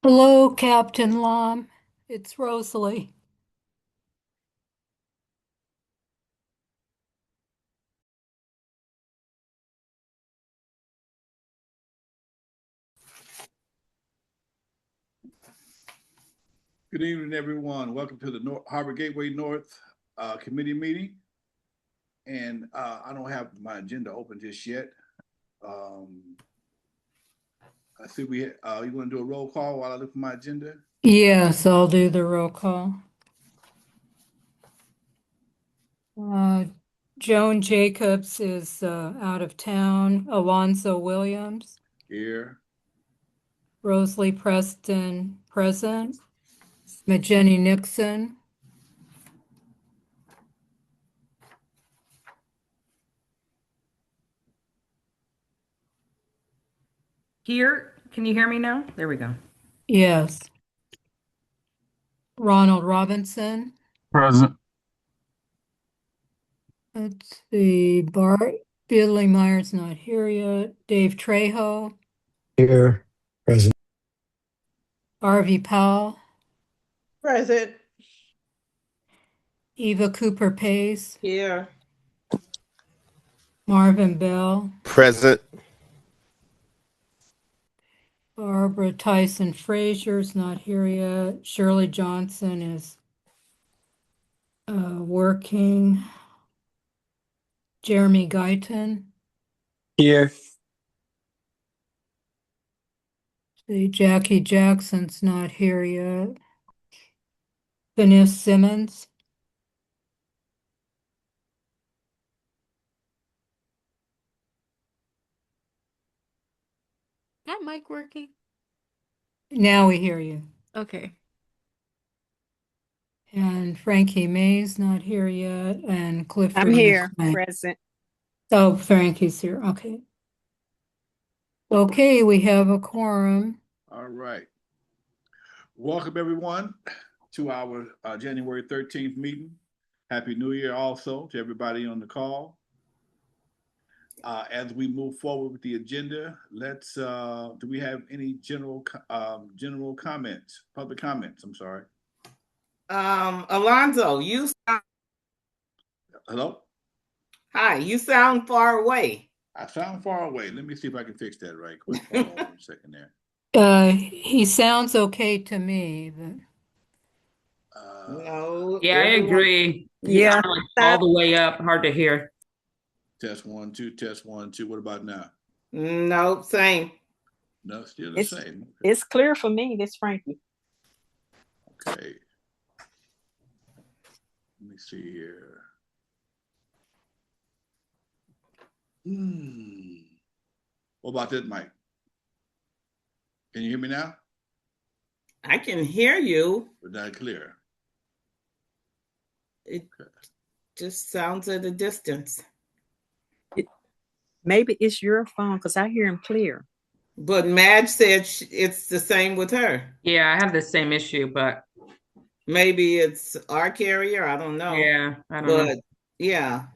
Hello, Captain Lom. It's Rosalie. Good evening, everyone. Welcome to the Harbor Gateway North committee meeting. And I don't have my agenda open just yet. I see you want to do a roll call while I look for my agenda? Yes, I'll do the roll call. Joan Jacobs is out of town. Alonzo Williams, Here. Rosalie Preston, present. Jenny Nixon, Here, can you hear me now? There we go. yes. Ronald Robinson. Present. Let's see, Bart Billy Meyer's not here yet. Dave Trejo, Here. Present. Harvey Powell, Present. Eva Cooper Pace, Here. Marvin Bell, Present. Barbara Tyson Frazier's not here yet. Shirley Johnson is working. Jeremy Guyton. Here. See, Jackie Jackson's not here yet. Denise Simmons. That mic working? Now we hear you. Okay. And Frankie May's not here yet. And Clifford I'm here, McLean. present. Oh, Frankie's here. Okay. Okay, we have a quorum. All right. Welcome, everyone, to our January 13th meeting. Happy New Year also to everybody on the call. As we move forward with the agenda, do we have any general comments, public comments? I'm sorry. Alonzo, you sound, Hello? hi, you sound far away. I sound far away. Let me see if I can fix that right quick. Hold on a second there. He sounds okay to me, but No. Yeah, I agree. You Yeah. sound like all the way up, hard to hear. Test 1, 2, test 1, 2. What about now? Nope, same. No, still the same. Okay. It's clear for me, this Frankie. Okay. Let me see here. What about this mic? Can you hear me now? I can hear you. But not clear. It just sounds at a distance. Maybe it's your phone because I hear him clear. But Madge said it's the same with her. Yeah, I have the same issue, but Maybe it's our carrier. I don't know. yeah, I don't know. Yeah.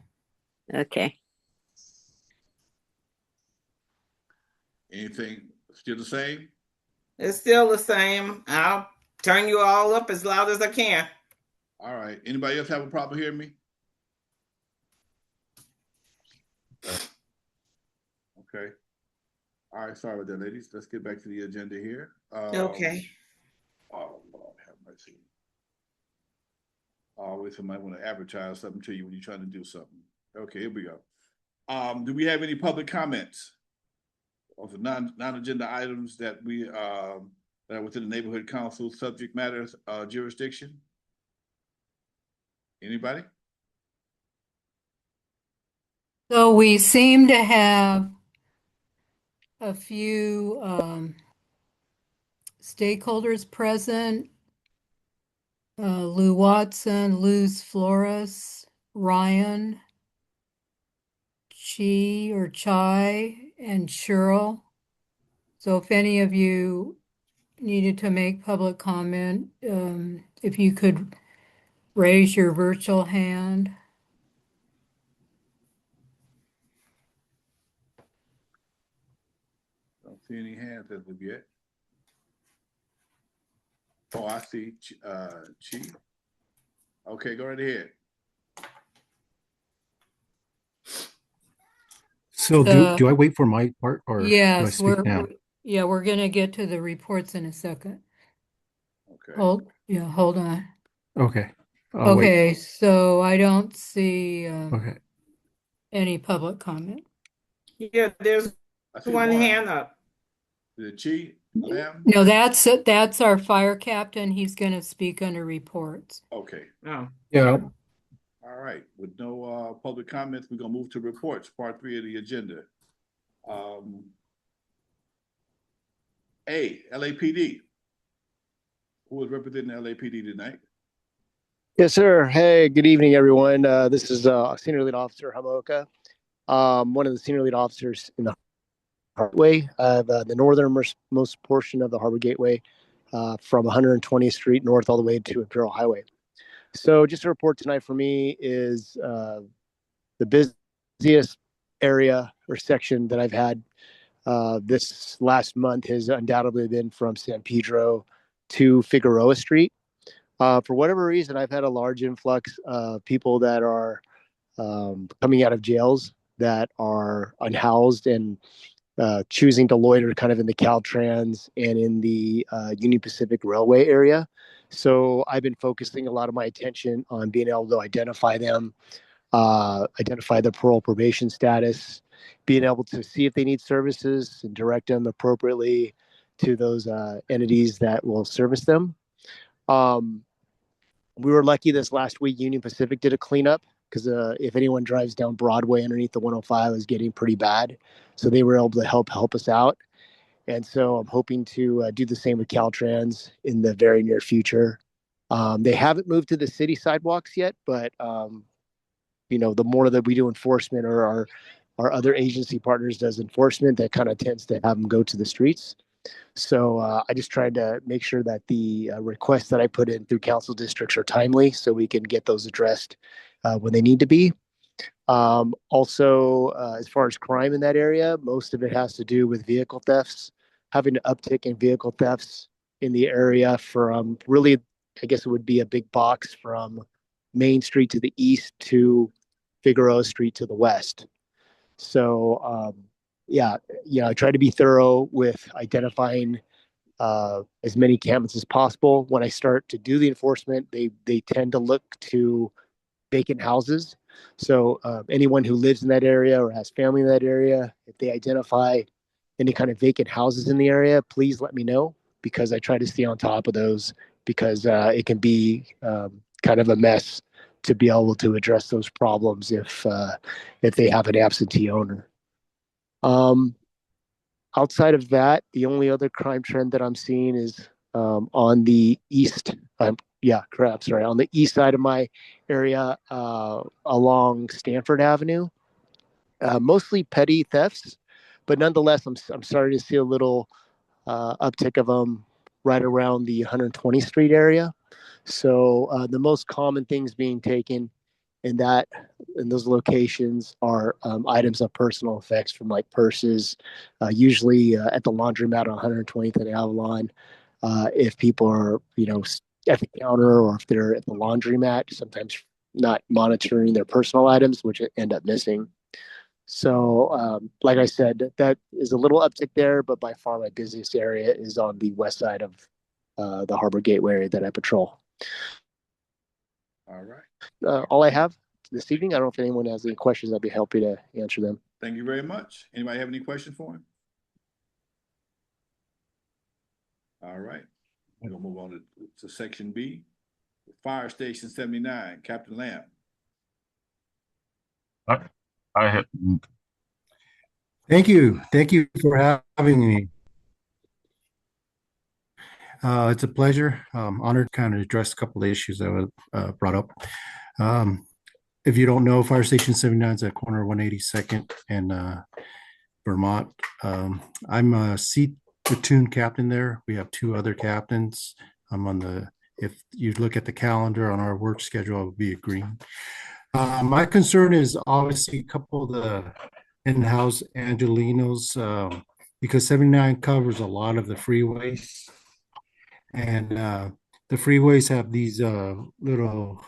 Okay. Anything still the same? It's still the same. I'll turn you all up as loud as I can. All right. Anybody else have a problem hearing me? Okay. All right. Sorry about that, ladies. Let's get back to the agenda here. Okay. Oh, Lord, have mercy. Always somebody want to advertise something to you when you're trying to do something. Okay, here we go. Do we have any public comments of the non-agenda items that we that are within the neighborhood council subject matters jurisdiction? Anybody? so we seem to have a few stakeholders present. Lou Watson, Luz Flores, Ryan, Chi or Chai, and Cheryl. So if any of you needed to make public comment, if you could raise your virtual hand. Don't see any hands as of yet. Oh, I see, Chief. Okay, go right ahead. So do I wait for my part or do I Yes, speak now? we're gonna get to the reports in a second. Okay. Hold on. Okay. I'll wait. Okay, so I don't see Okay. any public comment. Yeah, there's I see one hand up. The Chief, Lamb? No, that's our fire captain. He's gonna speak under reports. Okay. Oh, Yeah. All right. With no public comments, we're gonna move to reports, part 3 of the agenda. LAPD. Who is representing LAPD tonight? Yes, sir. Hey, good evening, everyone. This is Senior Lead Officer Hamoka, one of the senior lead officers in the Gateway, the northernmost portion of the Harbor Gateway, from 120th Street north all the way to Imperial Highway. So, just a report tonight for me is the busiest area or section that I've had this last month has undoubtedly been from San Pedro to Figueroa Street. For whatever reason, I've had a large influx of people that are coming out of jails that are unhoused and choosing to loiter kind of in the Caltrans and in the Union Pacific Railway area. So I've been focusing a lot of my attention on being able to identify them, identify the parole probation status, being able to see if they need services and direct them appropriately to those entities that will service them. We were lucky this last week. Union Pacific did a cleanup because if anyone drives down Broadway underneath the 105, it was getting pretty bad. So they were able to help us out. And so I'm hoping to do the same with Caltrans in the very near future. They haven't moved to the city sidewalks yet, but the more that we do enforcement or our other agency partners does enforcement, that kind of tends to have them go to the streets. So I just tried to make sure that the requests that I put in through council districts are timely so we can get those addressed when they need to be. Also, as far as crime in that area, most of it has to do with vehicle thefts, having an uptick in vehicle thefts in the area from really, I guess it would be a big box from Main Street to the east to Figueroa Street to the west. So, I try to be thorough with identifying as many encampments as possible. When I start to do the enforcement, they tend to look to vacant houses. So anyone who lives in that area or has family in that area, if they identify any kind of vacant houses in the area, please let me know because I try to stay on top of those because it can be kind of a mess to be able to address those problems if they have an absentee owner. Outside of that, the only other crime trend that I'm seeing is on the east. On the east side of my area, along Stanford Avenue, mostly petty thefts, but nonetheless, I'm starting to see a little uptick of them right around the 120th Street area. So the most common things being taken in those locations are items of personal effects from like purses, usually at the laundromat on 120th and Avalon. If people are, at the counter or if they're at the laundromat, sometimes not monitoring their personal items, which end up missing. So, like I said, that is a little uptick there, but by far my busiest area is on the west side of the Harbor Gateway area that I patrol. All right. All I have this evening. I don't know if anyone has any questions. I'd be happy to answer them. Thank you very much. Anybody have any questions for him? All right. We're gonna move on to section B. Fire Station 79, Captain Lamb. I have. Thank you. Thank you for having me. It's a pleasure. Honored to kind of address a couple of issues that were brought up. If you don't know, Fire Station 79 is at corner 182nd and Vermont. I'm a C platoon captain there. We have two other captains. If you look at the calendar on our work schedule, I would be a green. My concern is obviously a couple of the in-house Angelinos because 79 covers a lot of the freeways. And the freeways have these little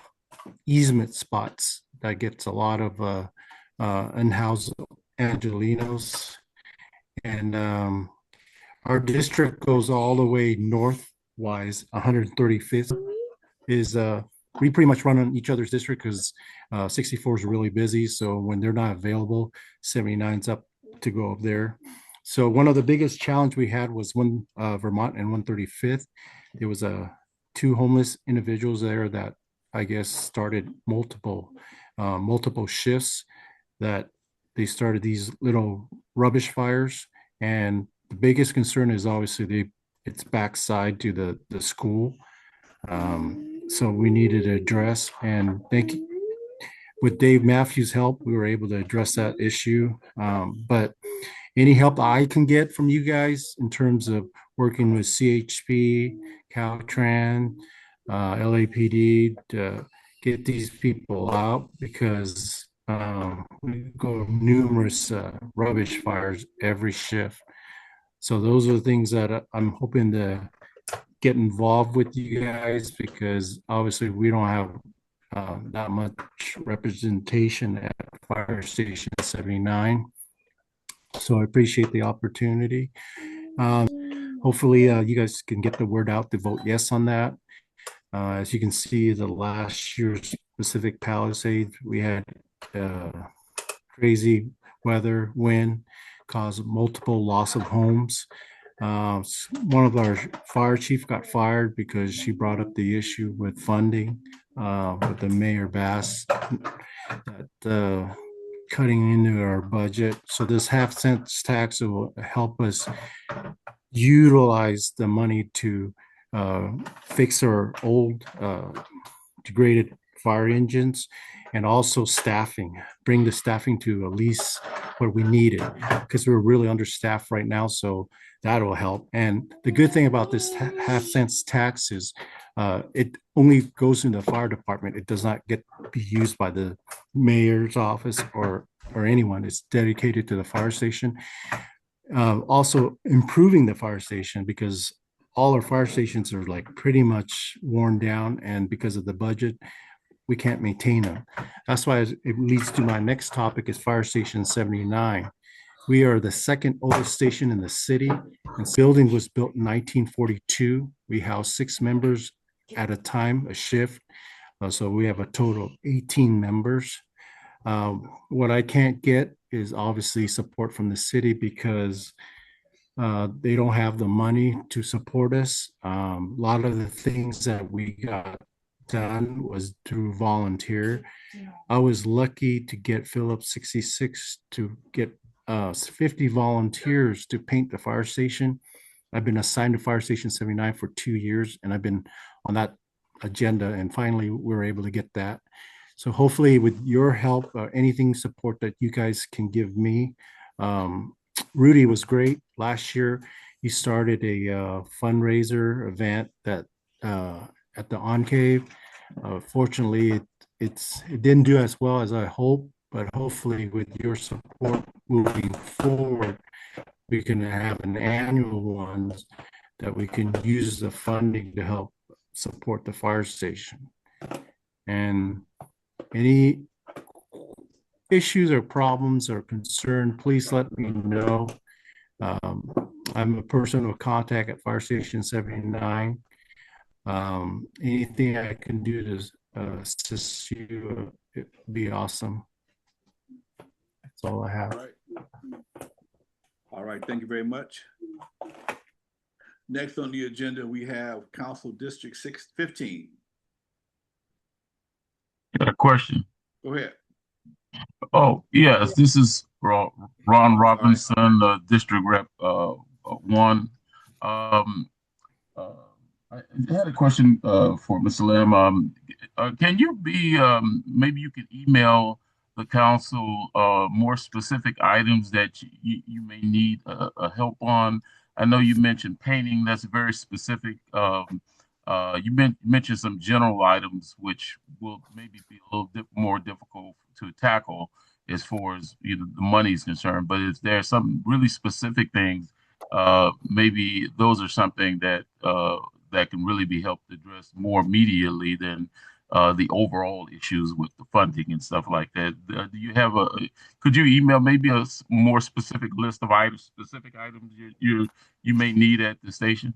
easement spots that gets a lot of unhoused Angelinos. And our district goes all the way northwise. 135th is we pretty much run on each other's district because 64 is really busy. So when they're not available, 79's up to go up there. So one of the biggest challenge we had was when Vermont and 135th. There was two homeless individuals there that I guess started multiple shifts, that they started these little rubbish fires. And the biggest concern is obviously it's backside to the school. So we needed to address, and with Dave Matthews' help, we were able to address that issue. But any help I can get from you guys in terms of working with CHP, Caltran, LAPD to get these people out, because we go numerous rubbish fires every shift. So those are the things that I'm hoping to get involved with you guys, because obviously we don't have that much representation at Fire Station 79. So I appreciate the opportunity. Hopefully you guys can get the word out to vote yes on that. As you can see, the last year's Pacific Palisades, we had crazy weather, wind, caused multiple loss of homes. One of our fire chief got fired because she brought up the issue with funding with the Mayor Bass that cutting into our budget. So this half-cent tax will help us utilize the money to fix our old degraded fire engines, and also staffing, bring the staffing to at least what we needed, because we're really understaffed right now. So that'll help. And the good thing about this half-cent tax is it only goes into the fire department. It does not get be used by the mayor's office or anyone. It's dedicated to the fire station. Also improving the fire station, because all our fire stations are like pretty much worn down, and because of the budget, we can't maintain them. That's why it leads to my next topic is Fire Station 79. We are the second oldest station in the city, and the building was built in 1942. We house 6 members at a time, a shift. So we have a total of 18 members. What I can't get is obviously support from the city, because they don't have the money to support us. A lot of the things that we got done was through volunteer. I was lucky to get Phillips 66 to get 50 volunteers to paint the fire station. I've been assigned to Fire Station 79 for 2 years, and I've been on that agenda, and finally we were able to get that. So hopefully with your help, anything support that you guys can give me. Rudy was great. Last year, he started a fundraiser event that at the Enclave. Fortunately, it didn't do as well as I hoped, but hopefully with your support moving forward, we can have an annual one that we can use the funding to help support the fire station. And any issues or problems or concern, please let me know. I'm a person of contact at Fire Station 79. Anything I can do to assist you, it'd be awesome. That's all I have. All right. All right, thank you very much. Next on the agenda, we have Council District 615. Got a question. Go ahead. Oh, yes, this is Ron Robinson, District Rep 1. I had a question for Mr. Lim. Can you maybe you could email the council more specific items that you may need help on? I know you mentioned painting, that's very specific. You mentioned some general items which will maybe be a little more difficult to tackle as far as the money is concerned. But if there are some really specific things, maybe those are something that that can really be helped addressed more immediately than the overall issues with the funding and stuff like that. Do you have could you email maybe a more specific list of specific items you may need at the station?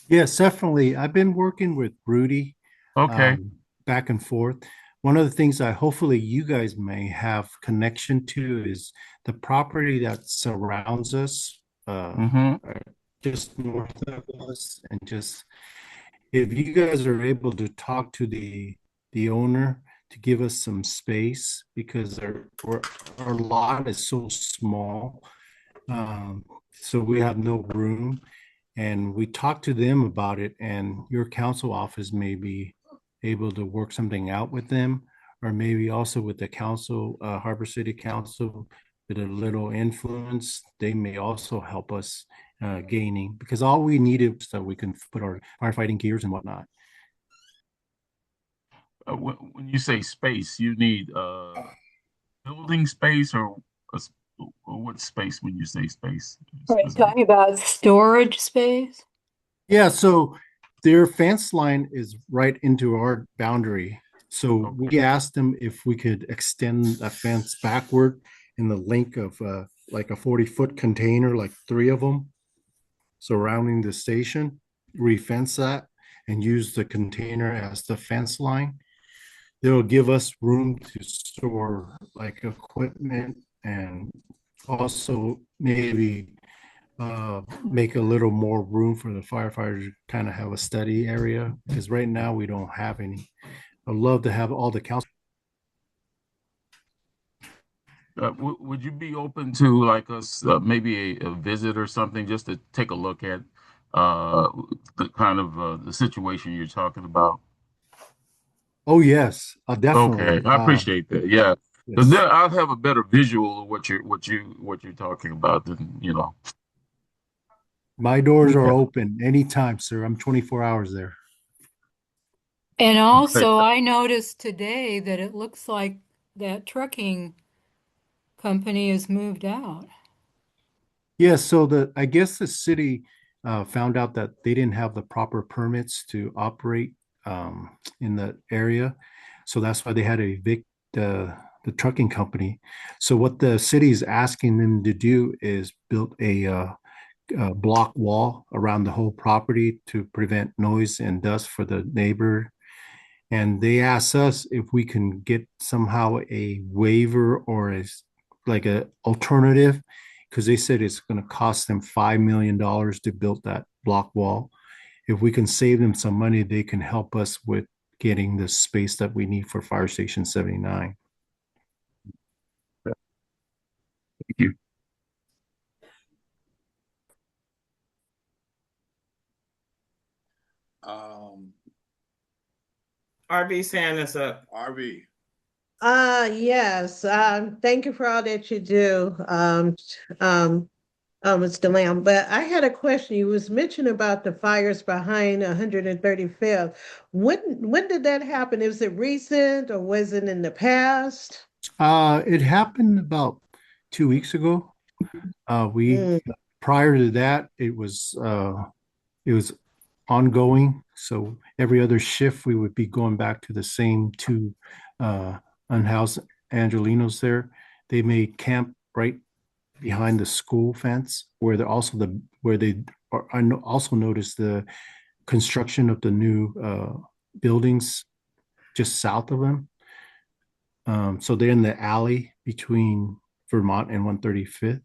Yes, definitely. I've been working with Rudy Okay. back and forth. One of the things I hopefully you guys may have connection to is the property that surrounds us, Mm-hmm. just north of us, and just if you guys are able to talk to the owner to give us some space because our lot is so small, so we have no room. And we talked to them about it, and your council office may be able to work something out with them, or maybe also with the council, Harbor City Council, with a little influence. They may also help us gaining because all we needed so we can put our firefighting gears and whatnot. When you say space, you need building space or what space when you say space? Are you talking about storage space? Yeah, so their fence line is right into our boundary. So we asked them if we could extend a fence backward in the length of like a 40-foot container, like 3 of them surrounding the station, refence that and use the container as the fence line. They'll give us room to store like equipment and also maybe make a little more room for the firefighters to kind of have a study area because right now we don't have any. I'd love to have all the council. Would you be open to like us maybe a visit or something just to take a look at the kind of the situation you're talking about? Oh yes, definitely. Okay, I appreciate that. Yeah, because Yes. then I'll have a better visual of what you're talking about than My doors are Okay. open anytime, sir. I'm 24 hours there. And Okay. also, I noticed today that it looks like that trucking company has moved out. Yes, so I guess the city found out that they didn't have the proper permits to operate in the area. So that's why they had to evict the trucking company. So what the city is asking them to do is build a block wall around the whole property to prevent noise and dust for the neighbor. And they asked us if we can get somehow a waiver or like a alternative because they said it's going to cost them $5 million to build that block wall. If we can save them some money, they can help us with getting the space that we need for Fire Station 79. Thank you. RV saying is up. RV. Yes. Thank you for all that you do, Mr. Lamb. But I had a question. You was mentioning about the fires behind 135th. When did that happen? Was it recent or was it in the past? It happened about 2 weeks ago. We Mm. prior to that, it was ongoing. So every other shift, we would be going back to the same 2 unhoused Angelinos there. They made camp right behind the school fence where they're also where they are. I also noticed the construction of the new buildings just south of them. So they're in the alley between Vermont and 135th.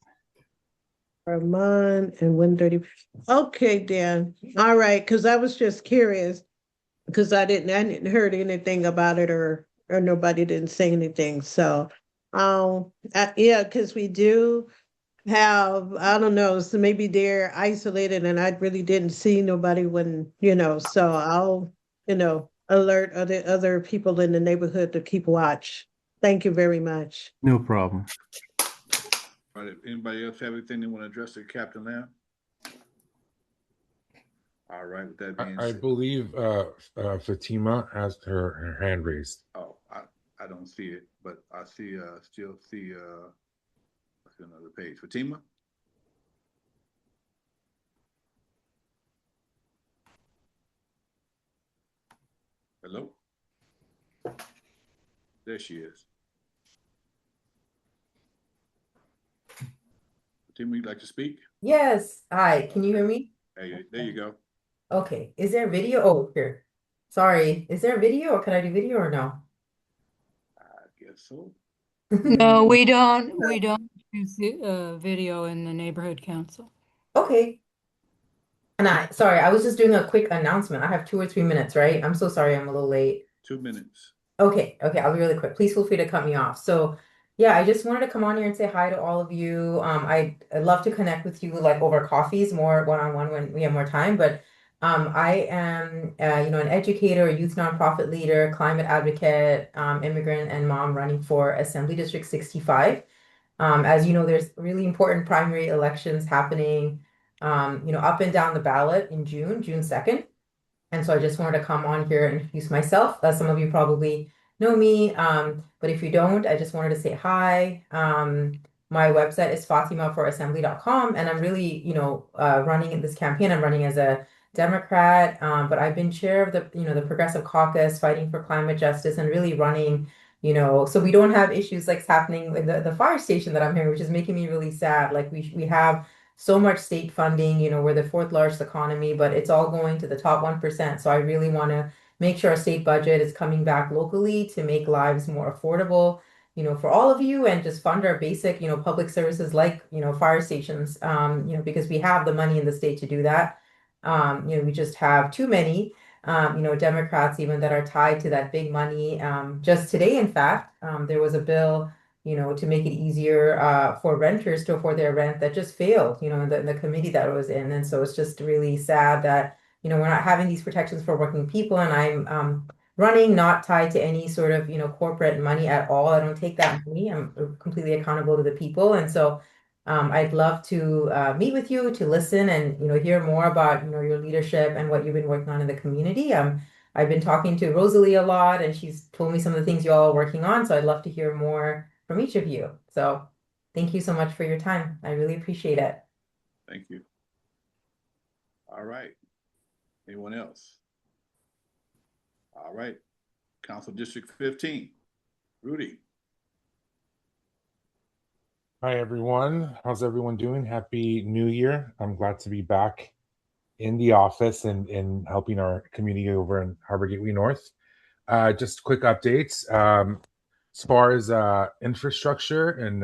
Vermont and 130. Okay, Dan. All right, because I was just curious because I didn't heard anything about it or nobody didn't say anything. So yeah, because we do have, I don't know, so maybe they're isolated and I really didn't see nobody when, so I'll, alert other people in the neighborhood to keep watch. Thank you very much. No problem. All right, anybody else have anything they want to address to Captain Lamb? All right, with that being I said. believe Fatima has her hand raised. Oh, I don't see it, but I still see another page. Fatima? Hello? There she is. Fatima, you'd like to speak? Yes. Hi. Can you hear me? Hey, there you go. Okay. Is there video? Oh, here. Sorry. Is there a video or can I do video or no? I guess so. No, we don't use video in the neighborhood council. Okay. And sorry, I was just doing a quick announcement. I have 2 or 3 minutes, right? I'm so sorry I'm a little late. 2 minutes. Okay, I'll be really quick. Please feel free to cut me off. So, yeah, I just wanted to come on here and say hi to all of you. I'd love to connect with you like over coffees, more one-on-one when we have more time. But I am, an educator, a youth nonprofit leader, climate advocate, immigrant, and mom running for Assembly District 65. As you know, there's really important primary elections happening, up and down the ballot in June 2nd. And so I just wanted to come on here and introduce myself. Some of you probably know me, but if you don't, I just wanted to say hi. My website is fatimafororassembly.com, and I'm really, running in this campaign. I'm running as a Democrat, but I've been chair of the Progressive Caucus, fighting for climate justice, and really running, so we don't have issues like happening with the fire station that I'm here, which is making me really sad. Like we have so much state funding, we're the fourth largest economy, but it's all going to the top 1%. So I really want to make sure our state budget is coming back locally to make lives more affordable, for all of you and just fund our basic, public services like, fire stations, because we have the money in the state to do that. We just have too many, Democrats even that are tied to that big money. Just today, in fact, there was a bill to make it easier for renters to afford their rent that just failed, in the committee that I was in. And so it's just really sad that, we're not having these protections for working people. And I'm running not tied to any sort of, corporate money at all. I don't take that money. I'm completely accountable to the people. And so I'd love to meet with you to listen and, hear more about, your leadership and what you've been working on in the community. I've been talking to Rosalie a lot, and she's told me some of the things you all are working on. So I'd love to hear more from each of you. So thank you so much for your time. I really appreciate it. Thank you. All right. Anyone else? All right. Council District 15. Rudy. Hi, everyone. How's everyone doing? Happy New Year. I'm glad to be back in the office and helping our community over in Harbor Gateway North. Just quick updates. As far as infrastructure and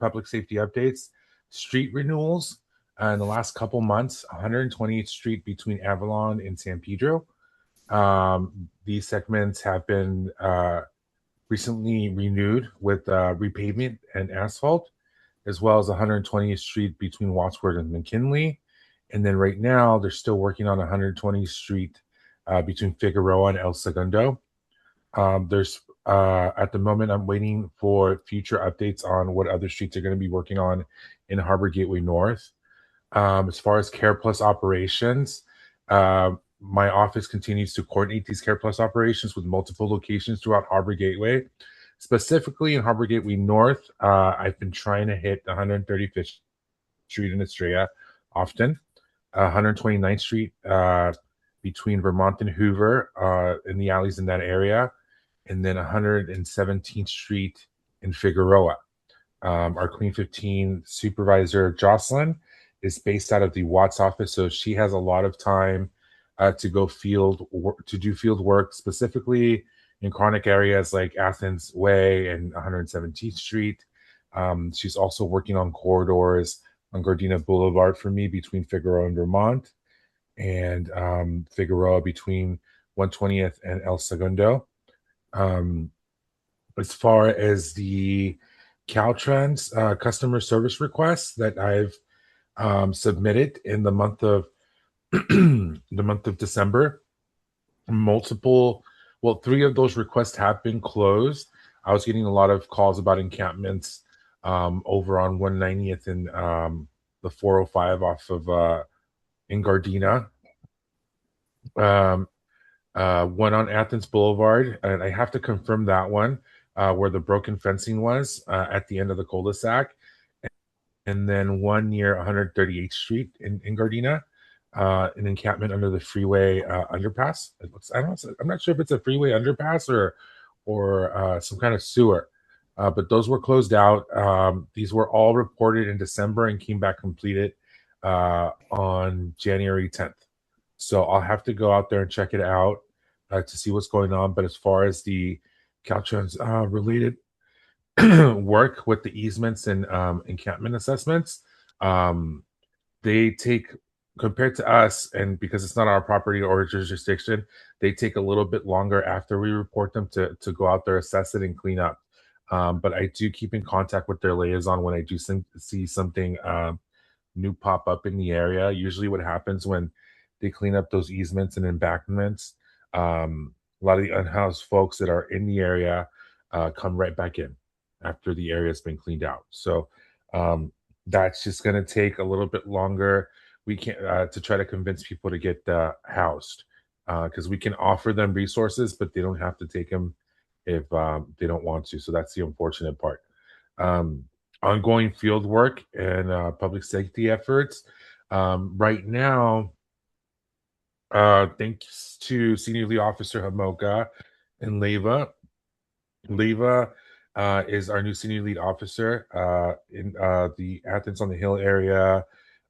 public safety updates, street renewals in the last couple months, 128th Street between Avalon and San Pedro. These segments have been recently renewed with repavement and asphalt, as well as 120th Street between Wattsworth and McKinley. And then right now, they're still working on 120th Street between Figueroa and El Segundo. There's at the moment, I'm waiting for future updates on what other streets are going to be working on in Harbor Gateway North. As far as Care Plus operations, my office continues to coordinate these Care Plus operations with multiple locations throughout Harbor Gateway. Specifically in Harbor Gateway North, I've been trying to hit 135th Street in Estrella often, 129th Street between Vermont and Hoover in the alleys in that area, and then 117th Street in Figueroa. Our Clean 15 supervisor, Jocelyn, is based out of the Watts office, so she has a lot of time to do field work, specifically in chronic areas like Athens Way and 117th Street. She's also working on corridors on Gardena Boulevard for me between Figueroa and Vermont, and Figueroa between 120th and El Segundo. As far as the Caltrans customer service requests that I've submitted in the month of December, three of those requests have been closed. I was getting a lot of calls about encampments over on 190th and the 405 off of in Gardena. One on Athens Boulevard, and I have to confirm that one, where the broken fencing was at the end of the cul-de-sac. And then one near 138th Street in Gardena. an encampment under the freeway underpass. It looks, I'm not sure if it's a freeway underpass or some kind of sewer. But those were closed out. These were all reported in December and came back completed on January 10th. So I'll have to go out there and check it out to see what's going on. But as far as the Caltrans related work with the easements and encampment assessments, they take, compared to us, and because it's not our property or jurisdiction, they take a little bit longer after we report them to go out there, assess it, and clean up. But I do keep in contact with their liaison when I do see something new pop up in the area. Usually, what happens when they clean up those easements and embankments, a lot of the unhoused folks that are in the area come right back in after the area has been cleaned out. So that's just going to take a little bit longer. We can't to try to convince people to get housed because we can offer them resources, but they don't have to take them if they don't want to. So that's the unfortunate part. Ongoing field work and public safety efforts. Right now, thanks to Senior Lead Officer Hamoka and Leva. Leva is our new Senior Lead Officer in the Athens on the Hill area.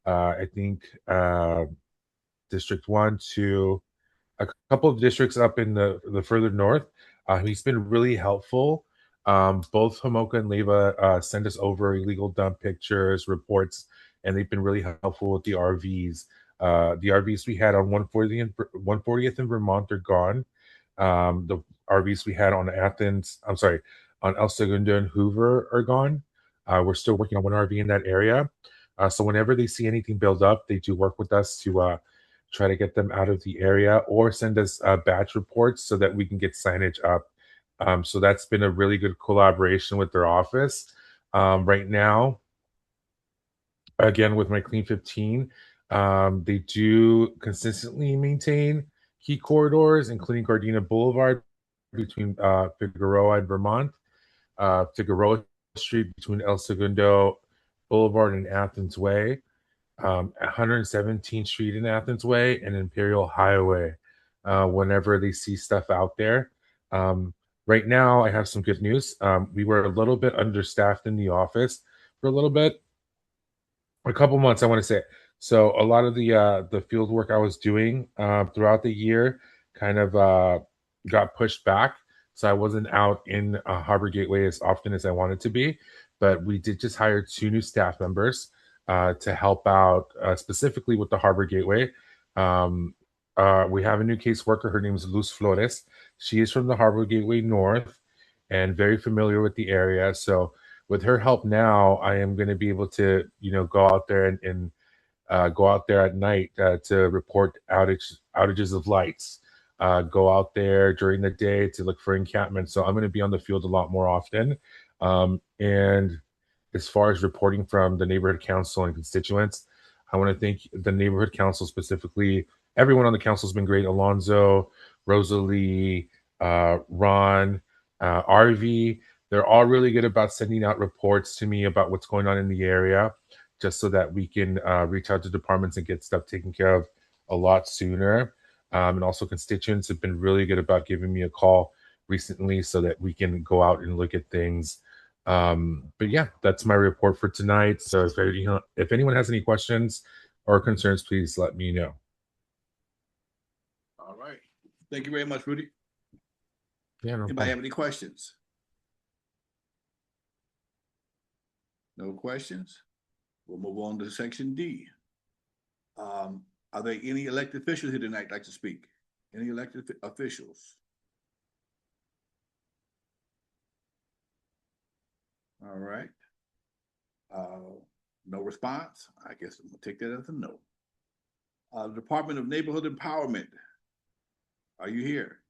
I think District 1, 2, a couple of districts up in the further north. He's been really helpful. Both Hamoka and Leva send us over illegal dump pictures, reports, and they've been really helpful with the RVs. The RVs we had on 140th and Vermont are gone. The RVs we had on on El Segundo and Hoover are gone. We're still working on one RV in that area. So whenever they see anything build up, they do work with us to try to get them out of the area or send us batch reports so that we can get signage up. So that's been a really good collaboration with their office. Right now, again, with my Clean 15, they do consistently maintain key corridors, including Gardena Boulevard between Figueroa and Vermont, Figueroa Street between El Segundo Boulevard and Athens Way, 117th Street in Athens Way, and Imperial Highway. Whenever they see stuff out there. Right now, I have some good news. We were a little bit understaffed in the office for a little bit, a couple months, I want to say. So a lot of the field work I was doing throughout the year kind of got pushed back. So I wasn't out in Harbor Gateway as often as I wanted to be. But we did just hire 2 new staff members to help out specifically with the Harbor Gateway. We have a new caseworker. Her name is Luz Flores. She is from the Harbor Gateway North and very familiar with the area. So with her help now, I am going to be able to, go out there and go out there at night to report outages of lights. Go out there during the day to look for encampments. So I'm going to be on the field a lot more often. And as far as reporting from the neighborhood council and constituents, I want to thank the neighborhood council specifically. Everyone on the council has been great. Alonzo, Rosalie, Ron, RV. They're all really good about sending out reports to me about what's going on in the area, just so that we can reach out to departments and get stuff taken care of a lot sooner. And also constituents have been really good about giving me a call recently so that we can go out and look at things. But yeah, that's my report for tonight. So if anyone has any questions or concerns, please let me know. All right. Thank you very much, Rudy. Yeah, no Anybody problem. have any questions? No questions? We'll move on to section D. Are there any elected officials here tonight like to speak? Any elected officials? All right. No response. I guess I'm gonna take that as a no. Department of Neighborhood Empowerment. Are you here?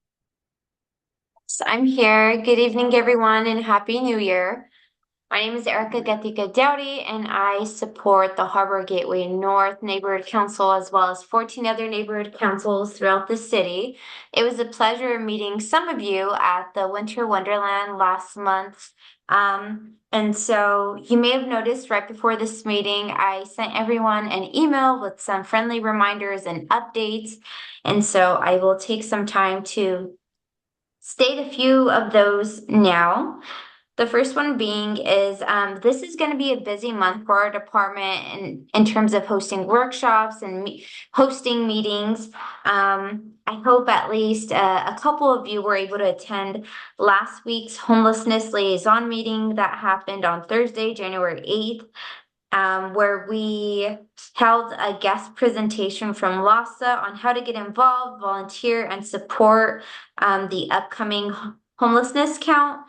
So I'm here. Good evening, everyone, and Happy New Year. My name is Erica Gatika Dowdy, and I support the Harbor Gateway North Neighborhood Council as well as 14 other neighborhood councils throughout the city. It was a pleasure meeting some of you at the Winter Wonderland last month. And so you may have noticed right before this meeting, I sent everyone an email with some friendly reminders and updates. And so I will take some time to state a few of those now. The first one being is this is going to be a busy month for our department in terms of hosting workshops and hosting meetings. I hope at least a couple of you were able to attend last week's homelessness liaison meeting that happened on Thursday, January 8th. Where we held a guest presentation from LASA on how to get involved, volunteer, and support the upcoming homelessness count.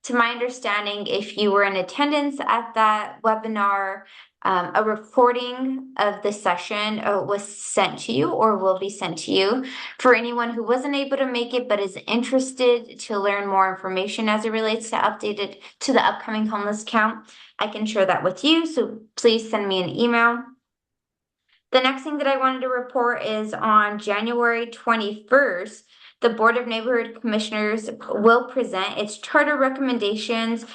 To my understanding, if you were in attendance at that webinar, a recording of the session was sent to you or will be sent to you. For anyone who wasn't able to make it but is interested to learn more information as it relates to the upcoming homeless count, I can share that with you. So please send me an email. The next thing that I wanted to report is on January 21st, the Board of Neighborhood Commissioners will present its charter recommendations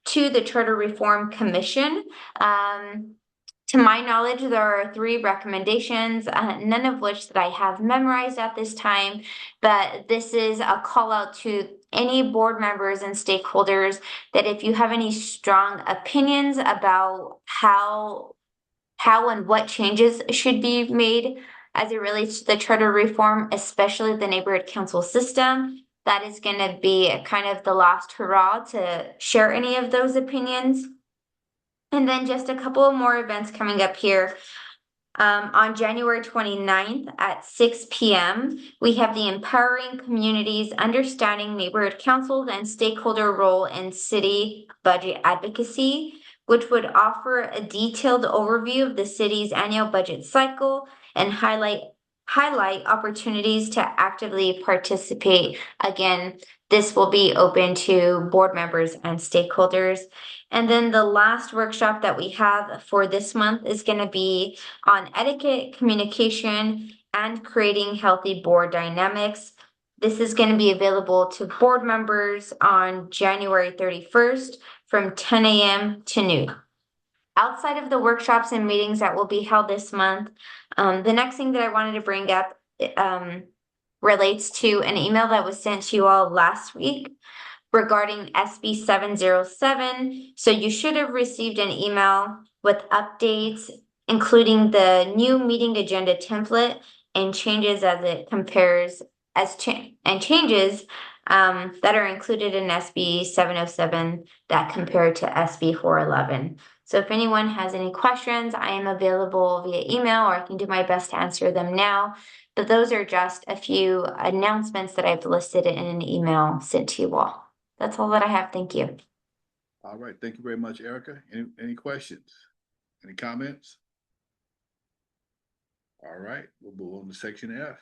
to the Charter Reform Commission. To my knowledge, there are 3 recommendations, none of which that I have memorized at this time, but this is a call out to any board members and stakeholders that if you have any strong opinions about how and what changes should be made as it relates to the charter reform, especially the neighborhood council system, that is going to be kind of the last hurrah to share any of those opinions. And then just a couple of more events coming up here. On January 29th at 6 p.m., we have the Empowering Communities Understanding Neighborhood Councils and Stakeholder Role in City Budget Advocacy, which would offer a detailed overview of the city's annual budget cycle and highlight opportunities to actively participate. Again, this will be open to board members and stakeholders. And then the last workshop that we have for this month is going to be on etiquette, communication, and creating healthy board dynamics. This is going to be available to board members on January 31st from 10 a.m. to noon. Outside of the workshops and meetings that will be held this month, the next thing that I wanted to bring up relates to an email that was sent to you all last week regarding SB 707. So you should have received an email with updates, including the new meeting agenda template and changes as it compares changes that are included in SB 707 that compare to SB 411. So if anyone has any questions, I am available via email or I can do my best to answer them now. But those are just a few announcements that I've listed in an email sent to you all. That's all that I have. Thank you. All right. Thank you very much, Erica. Any questions? Any comments? All right. We'll move on to section F.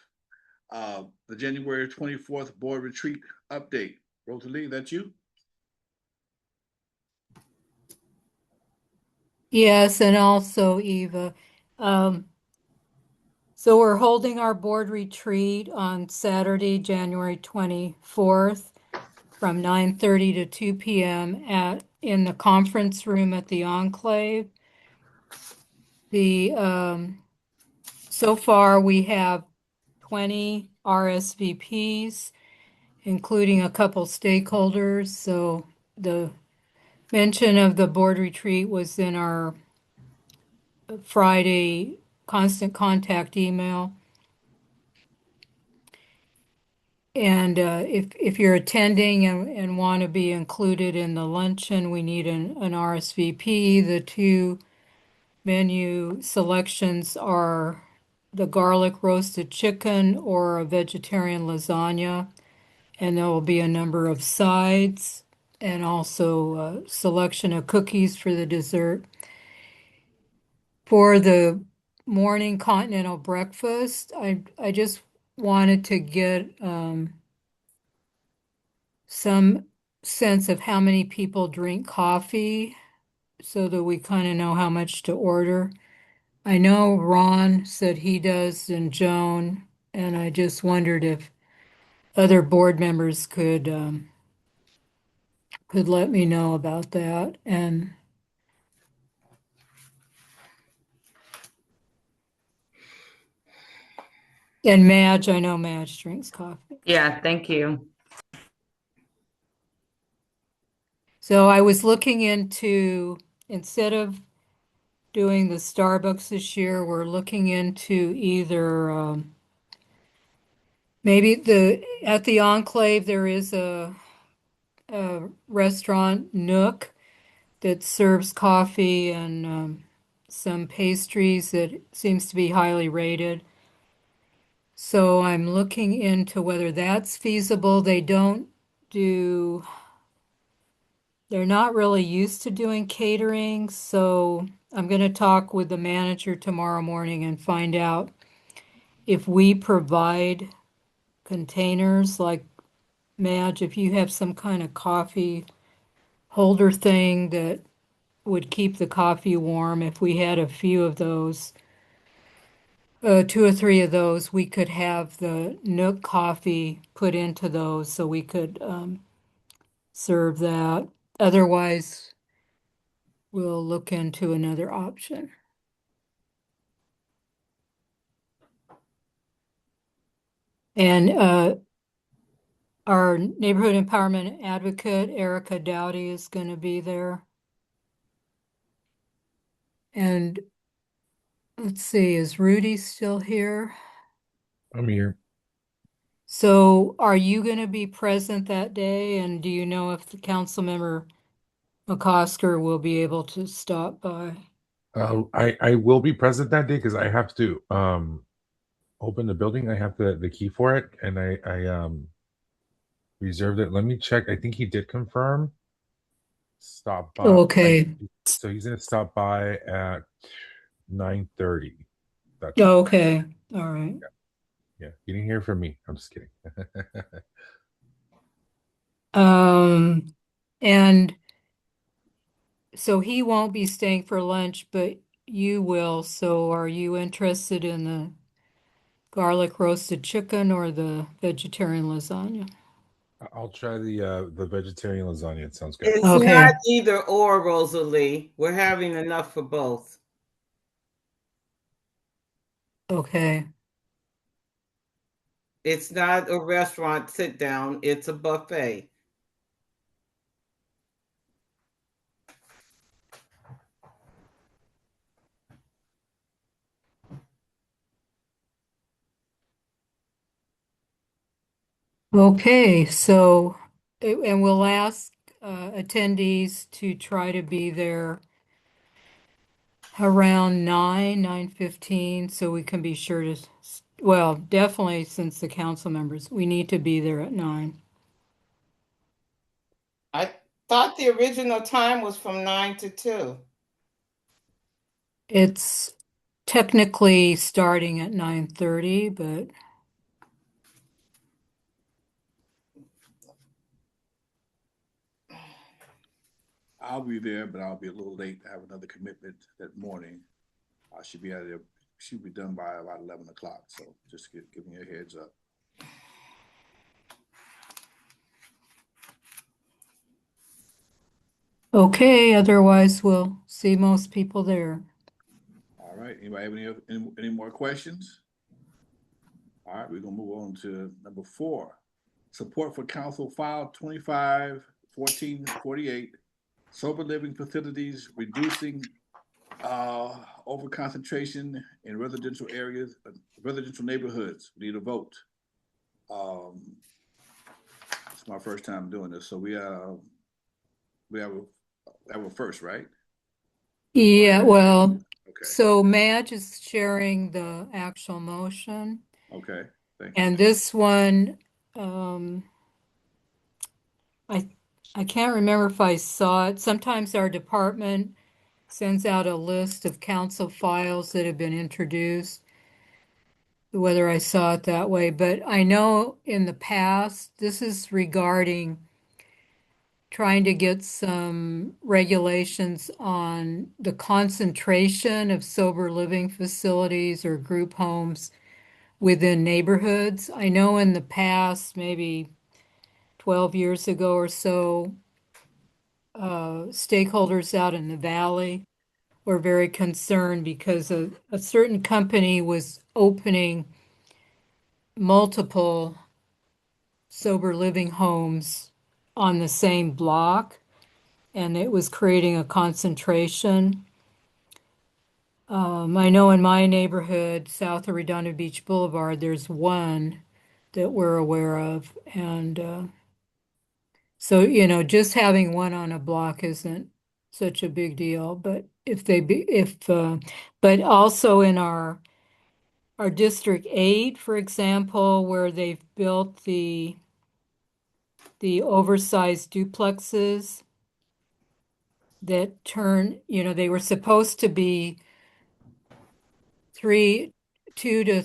The January 24th board retreat update. Rosalie, that's you? Yes, and also Eva. So we're holding our board retreat on Saturday, January 24th from 9:30 to 2 p.m. in the conference room at the Enclave. So far we have 20 RSVPs, including a couple stakeholders. So the mention of the board retreat was in our Friday constant contact email. And if you're attending and want to be included in the luncheon, we need an RSVP. The 2 menu selections are the garlic roasted chicken or a vegetarian lasagna. And there will be a number of sides and also a selection of cookies for the dessert. For the morning continental breakfast, I just wanted to get some sense of how many people drink coffee so that we kind of know how much to order. I know Ron said he does and Joan, and I just wondered if other board members could let me know about that. And Madge, I know Madge drinks coffee. Yeah, thank you. So I was looking into, instead of doing the Starbucks this year, we're looking into either maybe at the Enclave there is a restaurant Nook that serves coffee and some pastries that seems to be highly rated. So I'm looking into whether that's feasible. They're not really used to doing catering, so I'm going to talk with the manager tomorrow morning and find out if we provide containers like Madge, if you have some kind of coffee holder thing that would keep the coffee warm, if we had a few of those, two or three of those, we could have the Nook coffee put into those so we could serve that. Otherwise, we'll look into another option. And our neighborhood empowerment advocate, Erica Dowdy, is going to be there. And let's see, is Rudy still here? I'm here. So are you going to be present that day? And do you know if the council member McCosker will be able to stop by? I will be present that day because I have to open the building. I have the key for it, and I reserved it. Let me check. I think he did confirm. Stop by. Okay. So he's gonna stop by at 9:30. That's Okay. All right. yeah. You didn't hear from me. I'm just kidding. And so he won't be staying for lunch, but you will. So are you interested in the garlic roasted chicken or the vegetarian lasagna? I'll try the vegetarian lasagna. It sounds good. It's Okay. not either or, Rosalie. We're having enough for both. Okay. It's not a restaurant sit down, it's a buffet. Okay, so, and we'll ask attendees to try to be there around 9:15, so we can be sure to, well, definitely since the council members, we need to be there at 9. I thought the original time was from 9 to 2. It's technically starting at 9:30, but I'll be there, but I'll be a little late. I have another commitment that morning. I should be out of there. Should be done by about 11 o'clock. So just give me a heads up. okay, otherwise we'll see most people there. All right. Anybody have any more questions? All right, we're gonna move on to number 4. Support for Council File 25-1448, sober living facilities, reducing over concentration in residential areas, residential neighborhoods. We need a vote. It's my first time doing this, so we have a first, right? Yeah, well, Okay. so Madge is sharing the actual motion. Okay. Thank you. And this one, I can't remember if I saw it. Sometimes our department sends out a list of council files that have been introduced, whether I saw it that way. But I know in the past, this is regarding trying to get some regulations on the concentration of sober living facilities or group homes within neighborhoods. I know in the past, maybe 12 years ago or so, stakeholders out in the valley were very concerned because a certain company was opening multiple sober living homes on the same block, and it was creating a concentration. I know in my neighborhood, south of Redondo Beach Boulevard, there's one that we're aware of. And so, just having one on a block isn't such a big deal. But but also in our District 8, for example, where they've built the oversized duplexes that they were supposed to be 3 to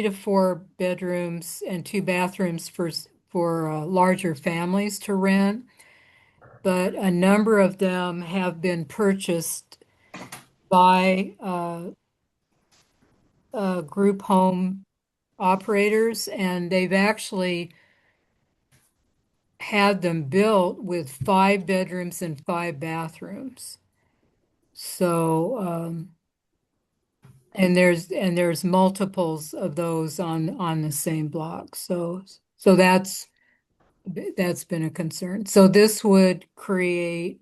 4 bedrooms and 2 bathrooms for larger families to rent, but a number of them have been purchased by group home operators, and they've actually had them built with 5 bedrooms and 5 bathrooms. So, and there's multiples of those on the same block. So that's been a concern. So this would create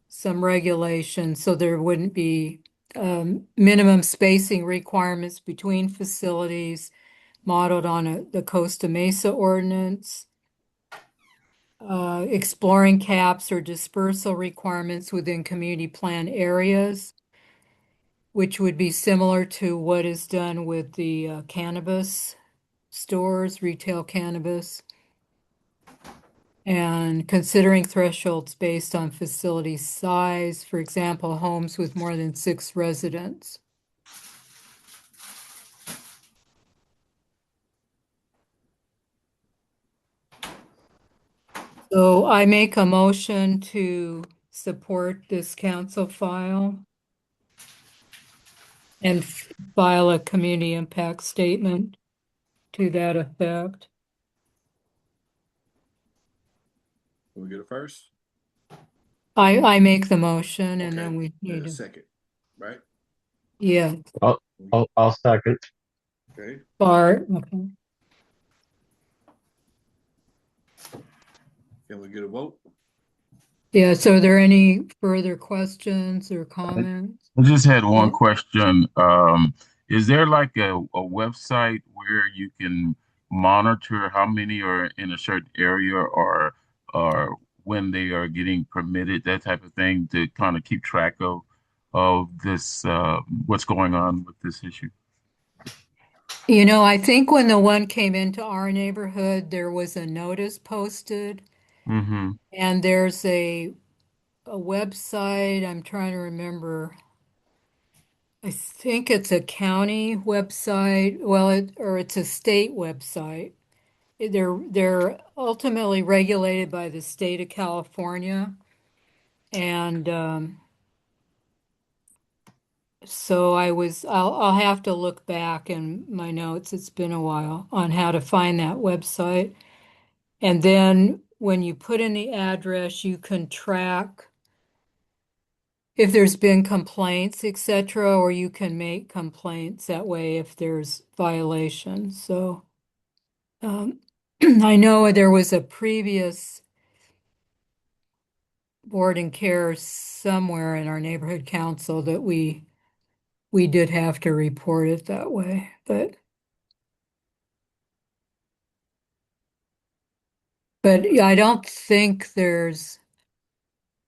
some regulation so there wouldn't be minimum spacing requirements between facilities modeled on the Costa Mesa ordinance, exploring caps or dispersal requirements within community plan areas, which would be similar to what is done with the cannabis stores, retail cannabis, and considering thresholds based on facility size, for example, homes with more than 6 residents. So I make a motion to support this council file and file a community impact statement to that effect. Can we get a first? I make the motion and Okay. then we And need a to, second, right? yeah, I'll second. Okay. Bart, okay. Can we get a vote? Yeah, so are there any further questions or comments? I just had one Yeah. question. Is there like a website where you can monitor how many are in a certain area or when they are getting permitted, that type of thing, to kind of keep track of this what's going on with this issue? I think when the one came into our neighborhood, there was a notice posted, Mm-hmm. and there's a website, I'm trying to remember. I think it's a county website, or it's a state website. They're ultimately regulated by the state of California, and so I'll have to look back in my notes. It's been a while on how to find that website. And then when you put in the address, you can track if there's been complaints, etc., or you can make complaints that way if there's violations. So I know there was a previous board and care somewhere in our neighborhood council that we did have to report it that way, but yeah, I don't think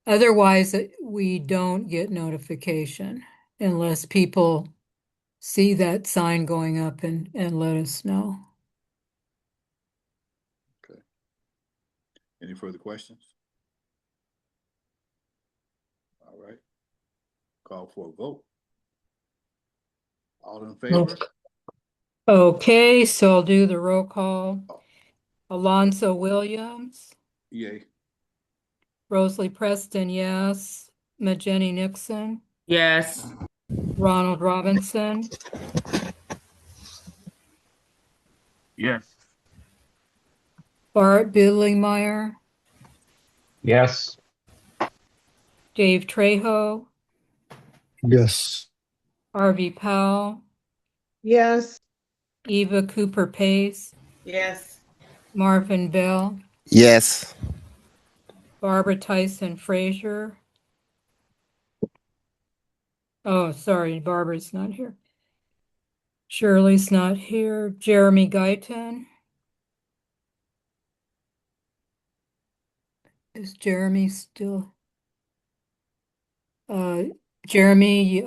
otherwise we don't get notification unless people see that sign going up and let us know. Okay. Any further questions? All right. Call for a vote. All in favor? Okay, so I'll do the roll call. Alonzo Williams, Yay. Rosalie Preston, yes. Jenny Nixon, Yes. Ronald Robinson, Yes. Bart Bidlingmeyer, Yes. Dave Trejo, Yes. Harvey Powell, Yes. Eva Cooper Pace, Yes. Marvin Bell, Yes. Barbara Tyson Frazier. Oh, sorry, Barbara's not here. Shirley's not here. Jeremy Guyton. Is Jeremy still? Jeremy,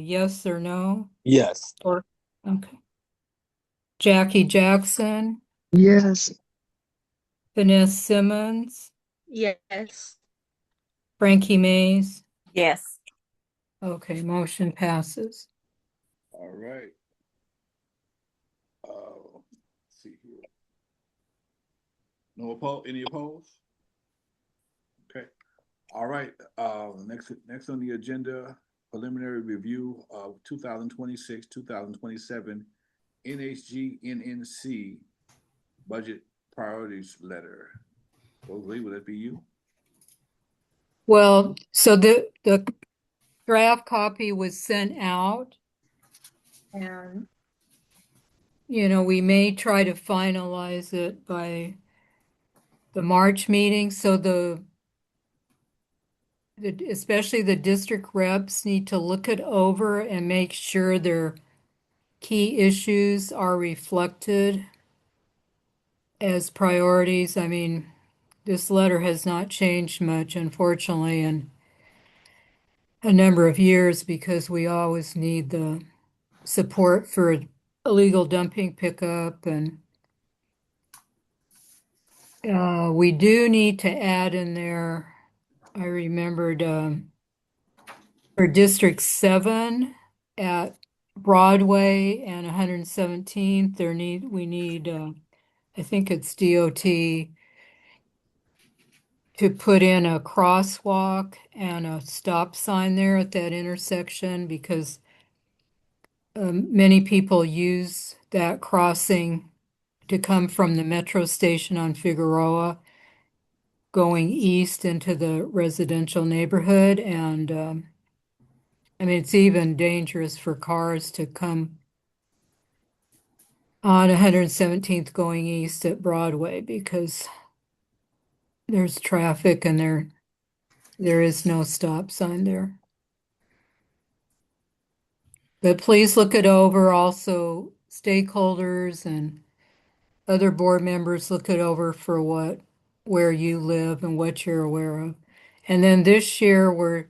yes or no? Yes. Or, okay. Jackie Jackson, Yes. Vanessa Simmons, Yes. Frankie Mays. Yes. Okay, motion passes. All right. Let's see here. No opposed? Any opposed? Okay. All right. Next on the agenda, preliminary review of 2026, 2027 NHGNNC budget priorities letter. Rosalie, would that be you? Well, so the draft copy was sent out, and we may try to finalize it by the March meeting. So especially the district reps need to look it over and make sure their key issues are reflected as priorities. I mean, this letter has not changed much, unfortunately, in a number of years because we always need the support for illegal dumping pickup, and we do need to add in there, I remembered, for District 7 at Broadway and 117th, we need, I think it's DOT to put in a crosswalk and a stop sign there at that intersection because many people use that crossing to come from the metro station on Figueroa going east into the residential neighborhood. And I mean, it's even dangerous for cars to come on 117th going east at Broadway because there's traffic and there is no stop sign there. But please look it over. Also, stakeholders and other board members look it over for where you live and what you're aware of. And then this year, we're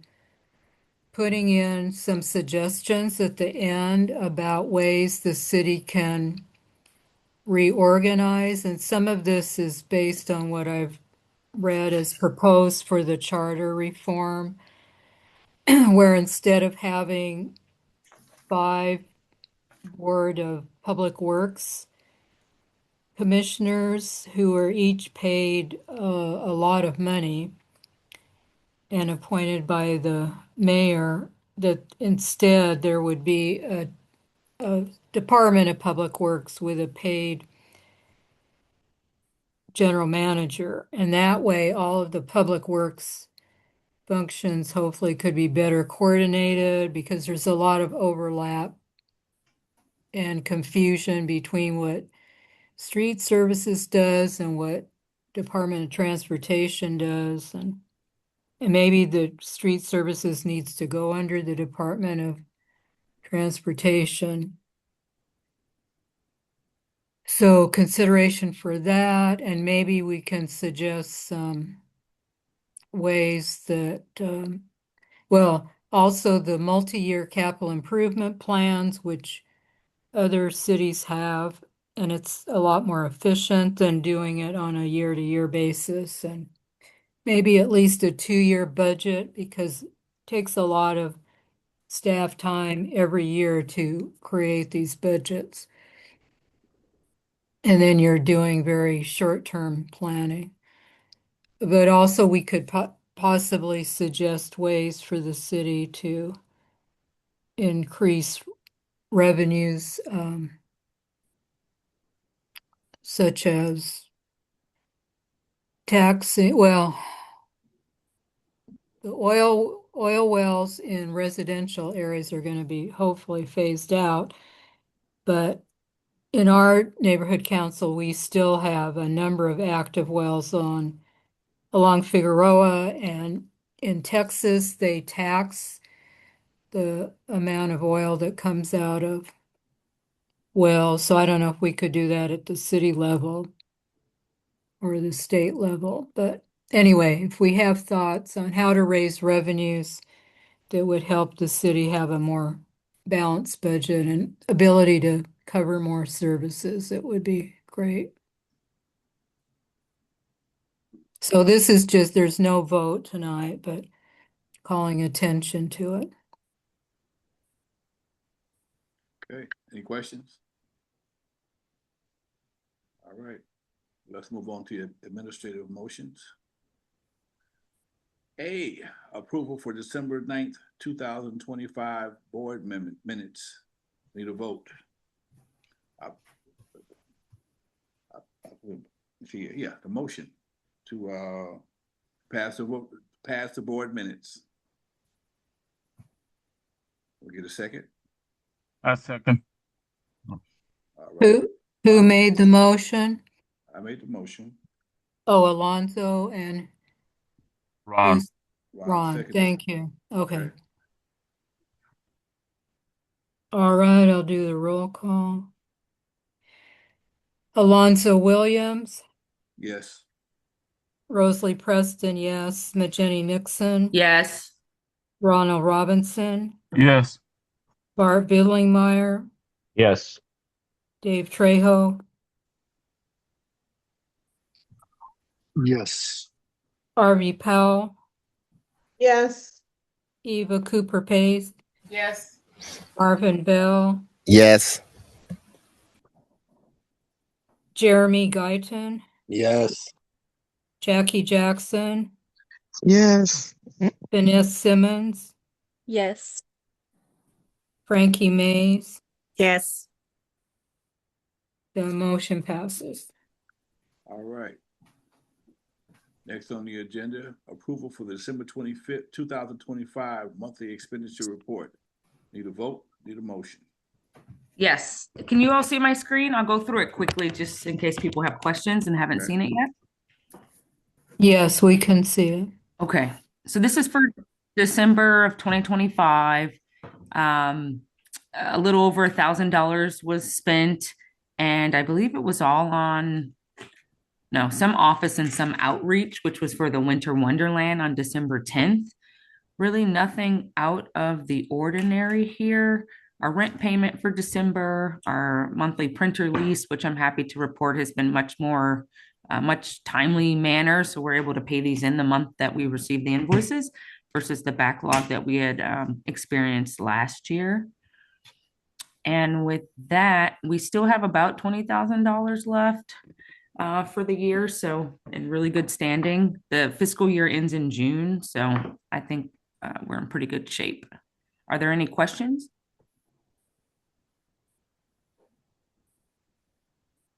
putting in some suggestions at the end about ways the city can reorganize. And some of this is based on what I've read as proposed for the charter reform, where instead of having 5 Board of Public Works commissioners who are each paid a lot of money and appointed by the mayor, that instead there would be a Department of Public Works with a paid general manager. And that way, all of the public works functions hopefully could be better coordinated because there's a lot of overlap and confusion between what street services does and what Department of Transportation does. And maybe the street services needs to go under the Department of Transportation. So consideration for that, and maybe we can suggest some ways that, well, also the multi-year capital improvement plans, which other cities have, and it's a lot more efficient than doing it on a year-to-year basis, and maybe at least a 2-year budget because it takes a lot of staff time every year to create these budgets. And then you're doing very short-term planning. But also we could possibly suggest ways for the city to increase revenues, such as taxing, well, the oil wells in residential areas are going to be hopefully phased out. But in our neighborhood council, we still have a number of active wells along Figueroa, and in Texas, they tax the amount of oil that comes out of wells. So I don't know if we could do that at the city level or the state level. But anyway, if we have thoughts on how to raise revenues that would help the city have a more balanced budget and ability to cover more services, it would be great. So this is just, there's no vote tonight, but calling attention to it. Okay, any questions? All right, let's move on to administrative motions. A, approval for December 9th, 2025 board minutes. Need a vote. The motion to pass the board minutes. We'll get a second. I second. All right. Who made the motion? I made the motion. Oh, Alonso and Ron. Ron, seconded. thank you. Okay. All right, I'll do the roll call. Alonso Williams, Yes. Rosalie Preston, yes. Majeni Nixon, Yes. Ronald Robinson, Yes. Bart Billingmeyer, Yes. Dave Trejo, Yes. Harvey Powell, Yes. Eva Cooper Pace, Yes. Marvin Bell, Yes. Jeremy Guyton, Yes. Jackie Jackson, Yes. Vanessa Simmons, Yes. Frankie Mays. Yes. The motion passes. All right. Next on the agenda, approval for the December 25th, 2025 monthly expenditure report. Need a vote, need a motion. Yes. Can you all see my screen? I'll go through it quickly just in case people have questions and haven't seen it yet. Yes, we can see it. Okay. So this is for December of 2025. A little over $1,000 was spent, and I believe it was all on some office and some outreach, which was for the Winter Wonderland on December 10th. Really nothing out of the ordinary here. Our rent payment for December, our monthly printer lease, which I'm happy to report has been much timely manner. So we're able to pay these in the month that we received the invoices versus the backlog that we had experienced last year. And with that, we still have about $20,000 left for the year. So in really good standing. The fiscal year ends in June. So I think we're in pretty good shape. Are there any questions?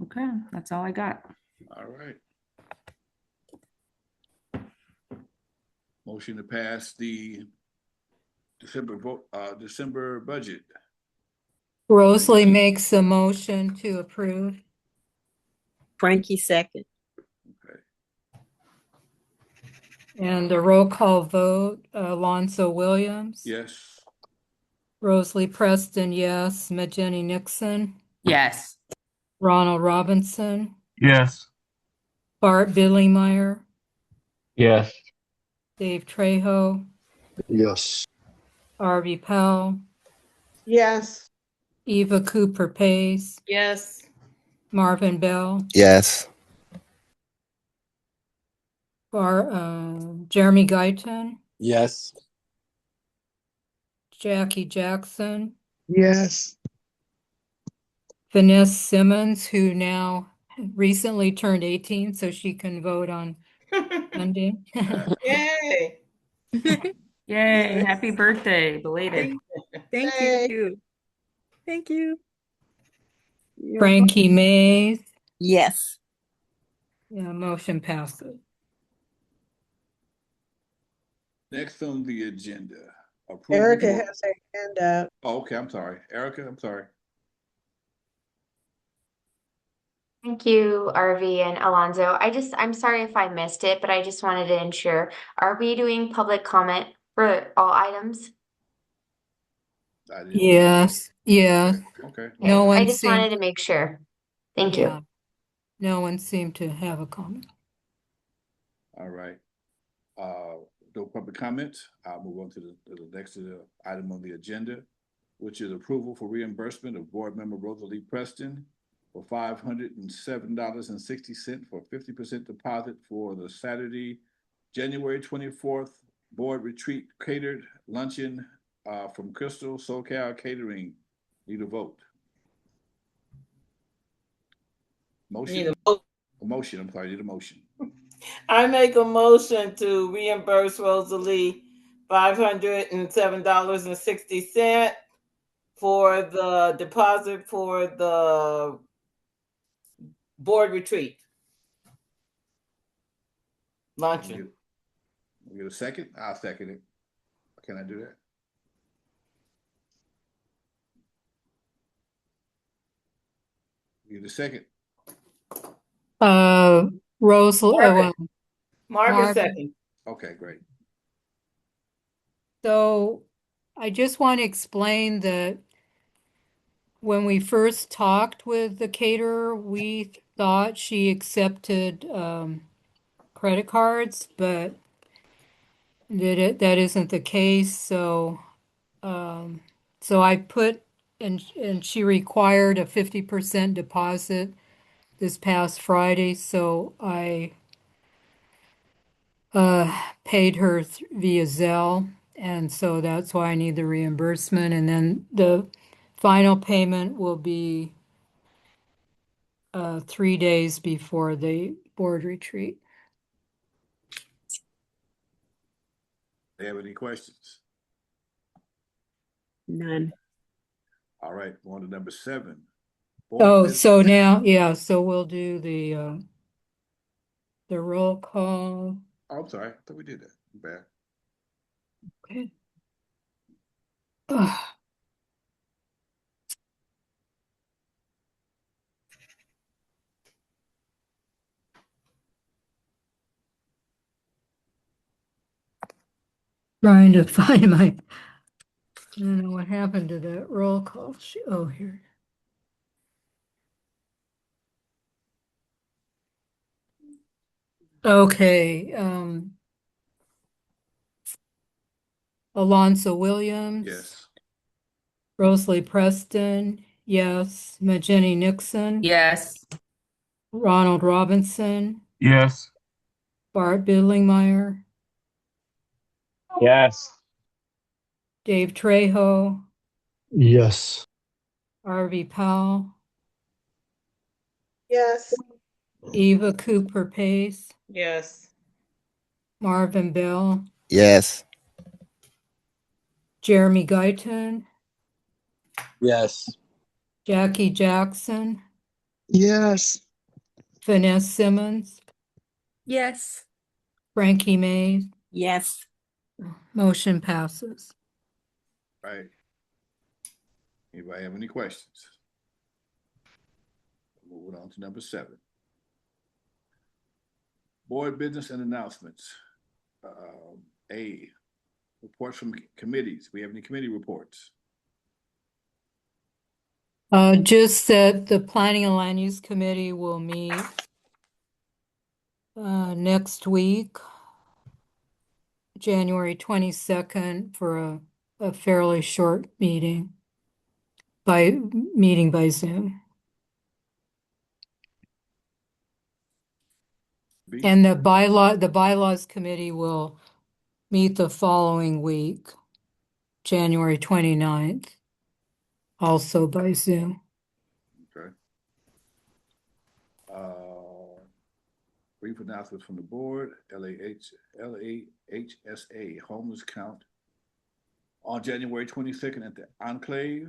Okay, that's all I got. All right. Motion to pass the December budget. Rosalie makes a motion to approve. Frankie second. Okay. And the roll call vote, Alonso Williams. Yes. Rosalie Preston, yes. Majeni Nixon. Yes. Ronald Robinson. Yes. Bart Billingmeyer. Yes. Dave Trejo. Yes. Harvey Powell. Yes. Eva Cooper Pace. Yes. Marvin Bell. Yes. Jeremy Guyton. Yes. Jackie Jackson. Yes. Vanessa Simmons, who now recently turned 18, so she can vote on Monday. Yay. Yay, happy birthday, belated. Thank Hey. you. Thank you. Frankie Mays. Yes. Yeah, motion passes. Next on the agenda, approval Erica for, has her hand up. oh, okay, I'm sorry. Erica, I'm sorry. Thank you, RV and Alonzo. I'm sorry if I missed it, but I just wanted to ensure, are we doing public comment for all items? I didn't. Yes, yes. Okay. Okay, No I one just seemed, wanted to make sure. Thank yeah, you. no one seemed to have a comment. All right. No public comments. I'll move on to the next item on the agenda, which is approval for reimbursement of board member Rosalie Preston for $507.60 for 50% deposit for the Saturday, January 24th board retreat catered luncheon from Crystal SoCal Catering. Need a vote. Motion. Need a vote. A motion. I'm sorry. Need a motion. I make a motion to reimburse Rosalie $507.60 for the deposit for the board retreat luncheon. We get a second? I'll second it. Can I do that? Get a second. Marvin second. Okay, great. So I just want to explain that when we first talked with the caterer, we thought she accepted credit cards, but that isn't the case. So I put and she required a 50% deposit this past Friday, so I paid her via Zelle, and so that's why I need the reimbursement. And then the final payment will be 3 days before the board retreat. Do you have any questions? None. All right, on to number 7. Oh, so now, yeah, so we'll do the roll call. Oh, I'm sorry. I thought we did that. Bad. Okay. Trying to find my, I don't know what happened to that roll call. Oh, here. Okay, Alonzo Williams. Yes. Rosalie Preston, yes. Majeni Nixon. Yes. Ronald Robinson. Yes. Bart Bidlingmeyer. Yes. Dave Trejo. Yes. RV Powell. Yes. Eva Cooper Pace. Yes. Marvin Bell. Yes. Jeremy Guyton. Yes. Jackie Jackson. Yes. Vanessa Simmons. Yes. Frankie Mays. Yes. Motion passes. Right. Anybody have any questions? Moving on to number 7. Board business and announcements. A, reports from committees. We have any committee reports? Just that the Planning and Land Use Committee will meet next week, January 22nd, for a fairly short meeting by Zoom. B? And the bylaws committee will meet the following week, January 29th, also by Zoom. Okay. Brief announcements from the board. LAHSA homeless count on January 22nd at the Enclave.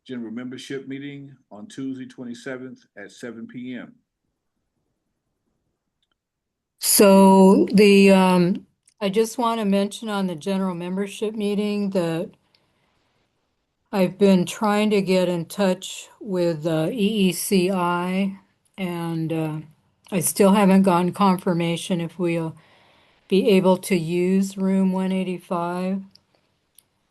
General membership meeting on Tuesday 27th at 7 p.m. So I just want to mention on the general membership meeting that I've been trying to get in touch with EECI, and I still haven't gotten confirmation if we'll be able to use room 185.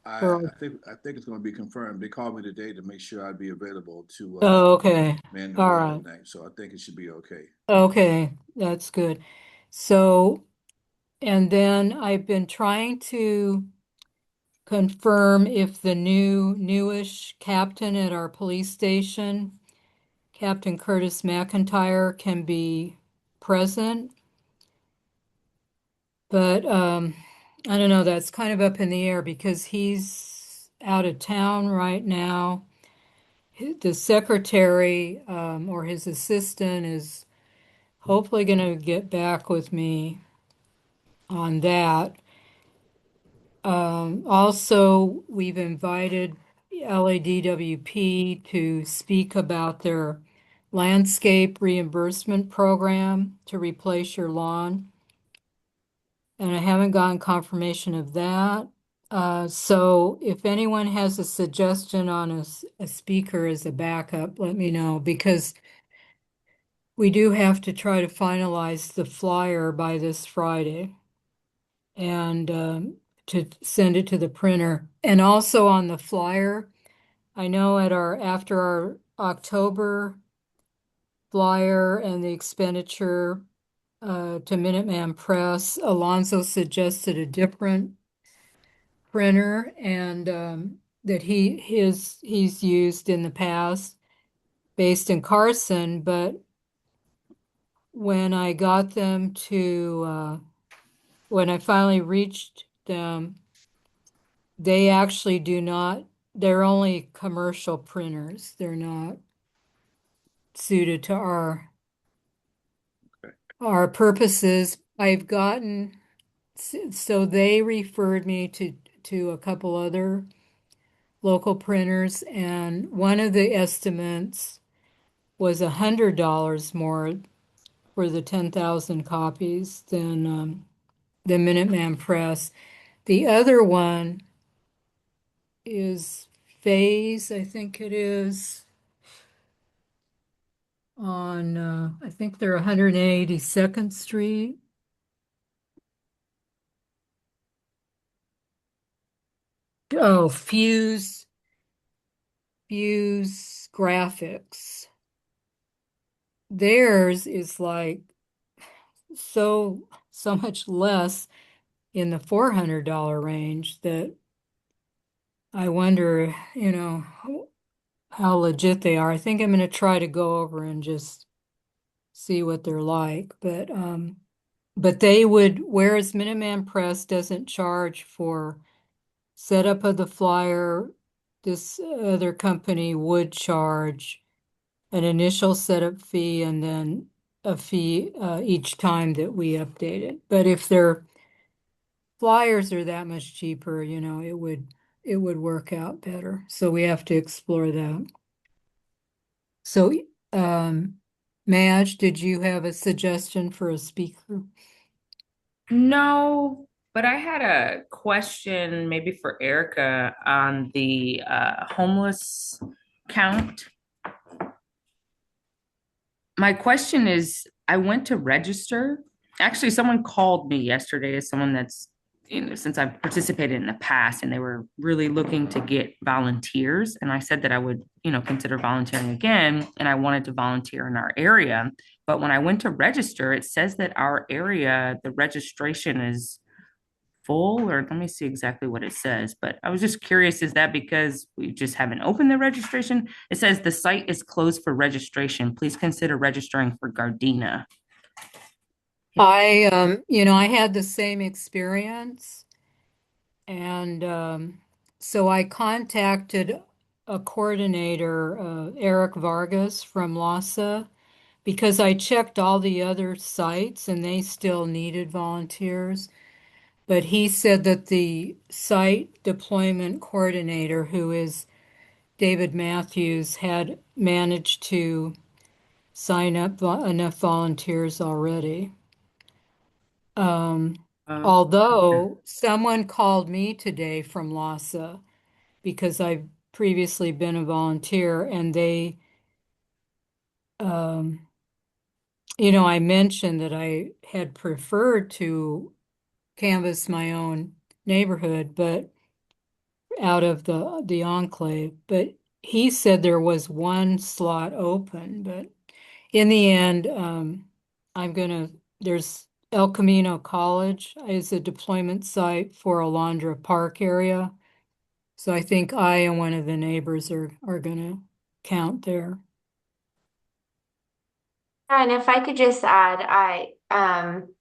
I think it's going to be confirmed. They called me today to make sure I'd be available to Oh, okay. man the All board right. that night. So I think it should be okay. Okay, that's good. So, and then I've been trying to confirm if the newish captain at our police station, Captain Curtis McIntyre, can be present. But I don't know, that's kind of up in the air because he's out of town right now. The secretary or his assistant is hopefully going to get back with me on that. Also, we've invited LADWP to speak about their landscape reimbursement program to replace your lawn. And I haven't gotten confirmation of that. So if anyone has a suggestion on a speaker as a backup, let me know because we do have to try to finalize the flyer by this Friday and to send it to the printer. And also on the flyer, I know after our October flyer and the expenditure to Minuteman Press, Alonzo suggested a different printer and that he's used in the past based in Carson, but when I got them to when I finally reached them, they actually they're only commercial printers. They're not suited to our purposes. So they referred me to a couple other local printers, and one of the estimates was $100 more for the 10,000 copies than the Minuteman Press. The other one is Phase, I think it is, on I think they're 182nd Street. Oh, Fuse Graphics. Theirs is like so much less in the $400 range that I wonder, how legit they are. I think I'm going to try to go over and just see what they're like. But they would, whereas Minuteman Press doesn't charge for setup of the flyer, this other company would charge an initial setup fee and then a fee each time that we update it. But if their flyers are that much cheaper, it would work out better. So we have to explore that. So, Madge, did you have a suggestion for a speaker? No, but I had a question maybe for Erica on the homeless count. My question is, I went to register. Actually, someone called me yesterday as someone that's, since I've participated in the past, and they were really looking to get volunteers. And I said that I would, consider volunteering again, and I wanted to volunteer in our area. But when I went to register, it says that our area, the registration is full, or let me see exactly what it says. But I was just curious, is that because we just haven't opened the registration? It says the site is closed for registration. Please consider registering for Gardena. I had the same experience. And so I contacted a coordinator, Eric Vargas from LASA, because I checked all the other sites and they still needed volunteers. But he said that the site deployment coordinator, who is David Matthews, had managed to sign up enough volunteers already. Okay. Although someone called me today from LASA because I've previously been a volunteer, and they, um, I mentioned that I had preferred to canvass my own neighborhood, but out of the enclave. But he said there was one slot open, but in the end, there's El Camino College is a deployment site for Alondra Park area. So I think I and one of the neighbors are gonna count there. And if I could just add,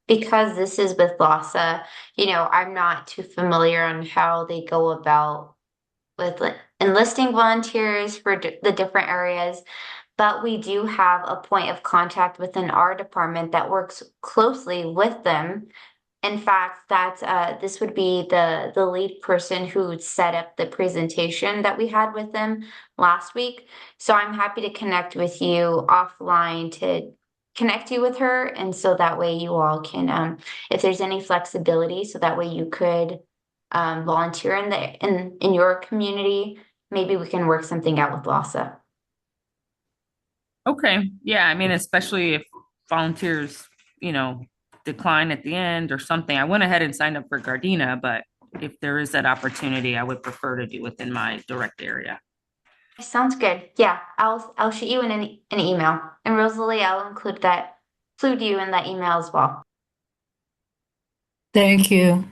because this is with LASA, I'm not too familiar on how they go about with enlisting volunteers for the different areas, but we do have a point of contact within our department that works closely with them. In fact, this would be the lead person who set up the presentation that we had with them last week. So I'm happy to connect with you offline to connect you with her, and so that way you all can, if there's any flexibility, so that way you could volunteer in your community. Maybe we can work something out with LASA. Okay. Yeah. I mean, especially if volunteers, decline at the end or something. I went ahead and signed up for Gardena, but if there is that opportunity, I would prefer to do within my direct area. Sounds good. Yeah, I'll shoot you an email, and Rosalie, I'll include you in that email as well. Thank you.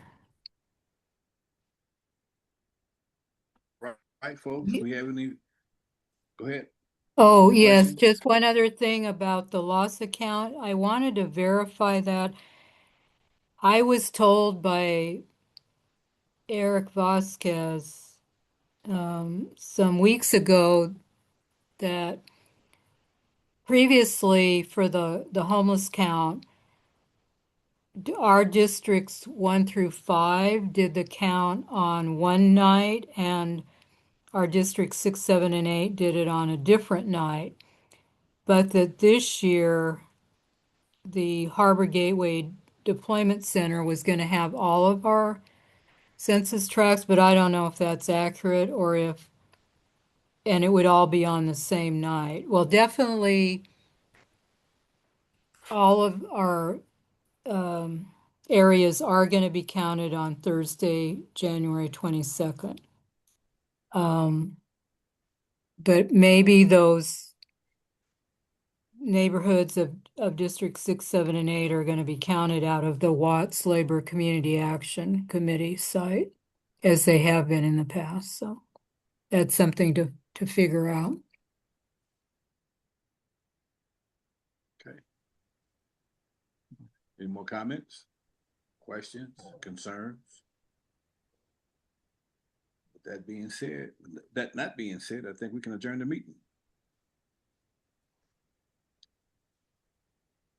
Right, folks, we have any? Go ahead. Oh, yes, Questions? just one other thing about the loss account. I wanted to verify that. I was told by Eric Vasquez some weeks ago that previously for the homeless count, our districts 1 through 5 did the count on one night, and our districts 6, 7, and 8 did it on a different night. But that this year, the Harbor Gateway Deployment Center was going to have all of our census tracts, but I don't know if that's accurate and it would all be on the same night. Well, definitely all of our areas are going to be counted on Thursday, January 22nd. But maybe those neighborhoods of District 6, 7, and 8 are going to be counted out of the Watts Labor Community Action Committee site, as they have been in the past. So that's something to figure out. Okay. Any more comments, questions, concerns? With that not being said, I think we can adjourn the meeting.